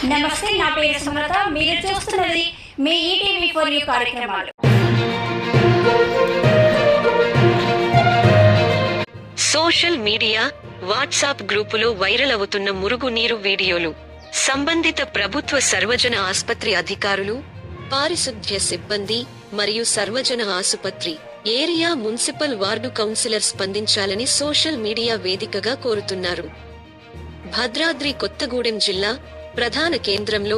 నమస్తే, నా పేరు సుమలత. మీరు చూస్తున్నది మీ ఈటీవీ ఫర్ యూ కార్యక్రమాలు. సోషల్ మీడియా, వాట్సాప్ గ్రూపులో వైరల్ అవుతున్న మురుగునీరు వీడియోలు. సంబంధిత ప్రభుత్వ సర్వజన ఆస్పత్రి అధికారులు, పారిశుద్ధ్య సిబ్బంది మరియు సర్వజన ఆసుపత్రి ఏరియా మున్సిపల్ వార్డు కౌన్సిలర్ స్పందించాలని సోషల్ మీడియా వేదికగా కోరుతున్నారు. భద్రాద్రి కొత్తగూడెం జిల్లా ప్రధాన కేంద్రంలో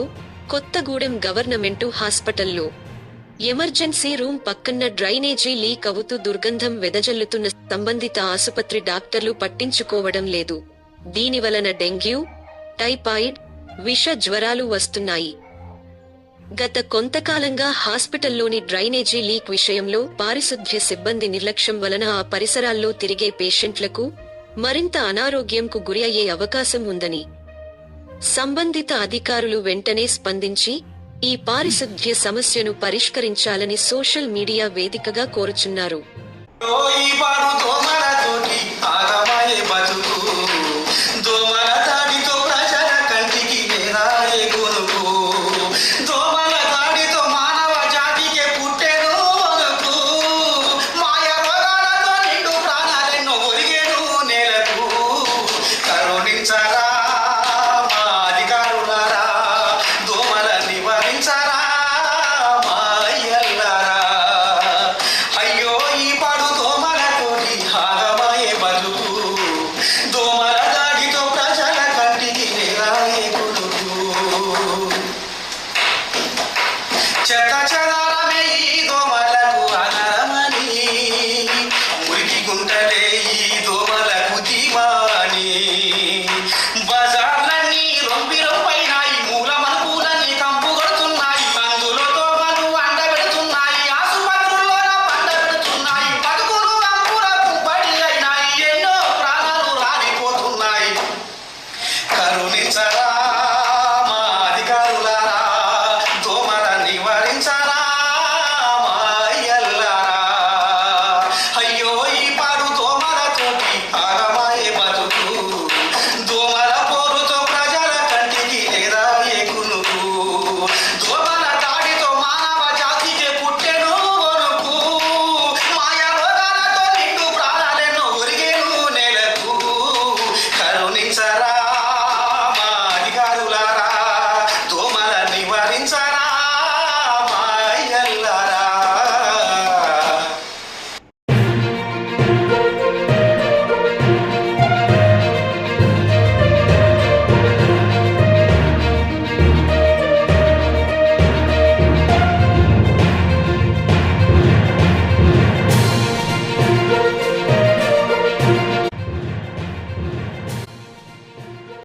కొత్తగూడెం గవర్నమెంటు హాస్పిటల్లో ఎమర్జెన్సీ రూమ్ పక్కన్న డ్రైనేజీ లీక్ అవుతూ దుర్గంధం వెదజల్లుతున్న సంబంధిత ఆసుపత్రి డాక్టర్లు పట్టించుకోవడం లేదు. దీనివలన డెంగ్యూ, టైఫాయిడ్, విష జ్వరాలు వస్తున్నాయి. గత కొంతకాలంగా హాస్పిటల్లోని డ్రైనేజీ లీక్ విషయంలో పారిశుద్ధ్య సిబ్బంది నిర్లక్ష్యం వలన ఆ పరిసరాల్లో తిరిగే పేషెంట్లకు మరింత అనారోగ్యంకు గురి అయ్యే అవకాశం ఉందని సంబంధిత అధికారులు వెంటనే స్పందించి ఈ పారిశుద్ధ్య సమస్యను పరిష్కరించాలని సోషల్ మీడియా వేదికగా కోరుచున్నారు.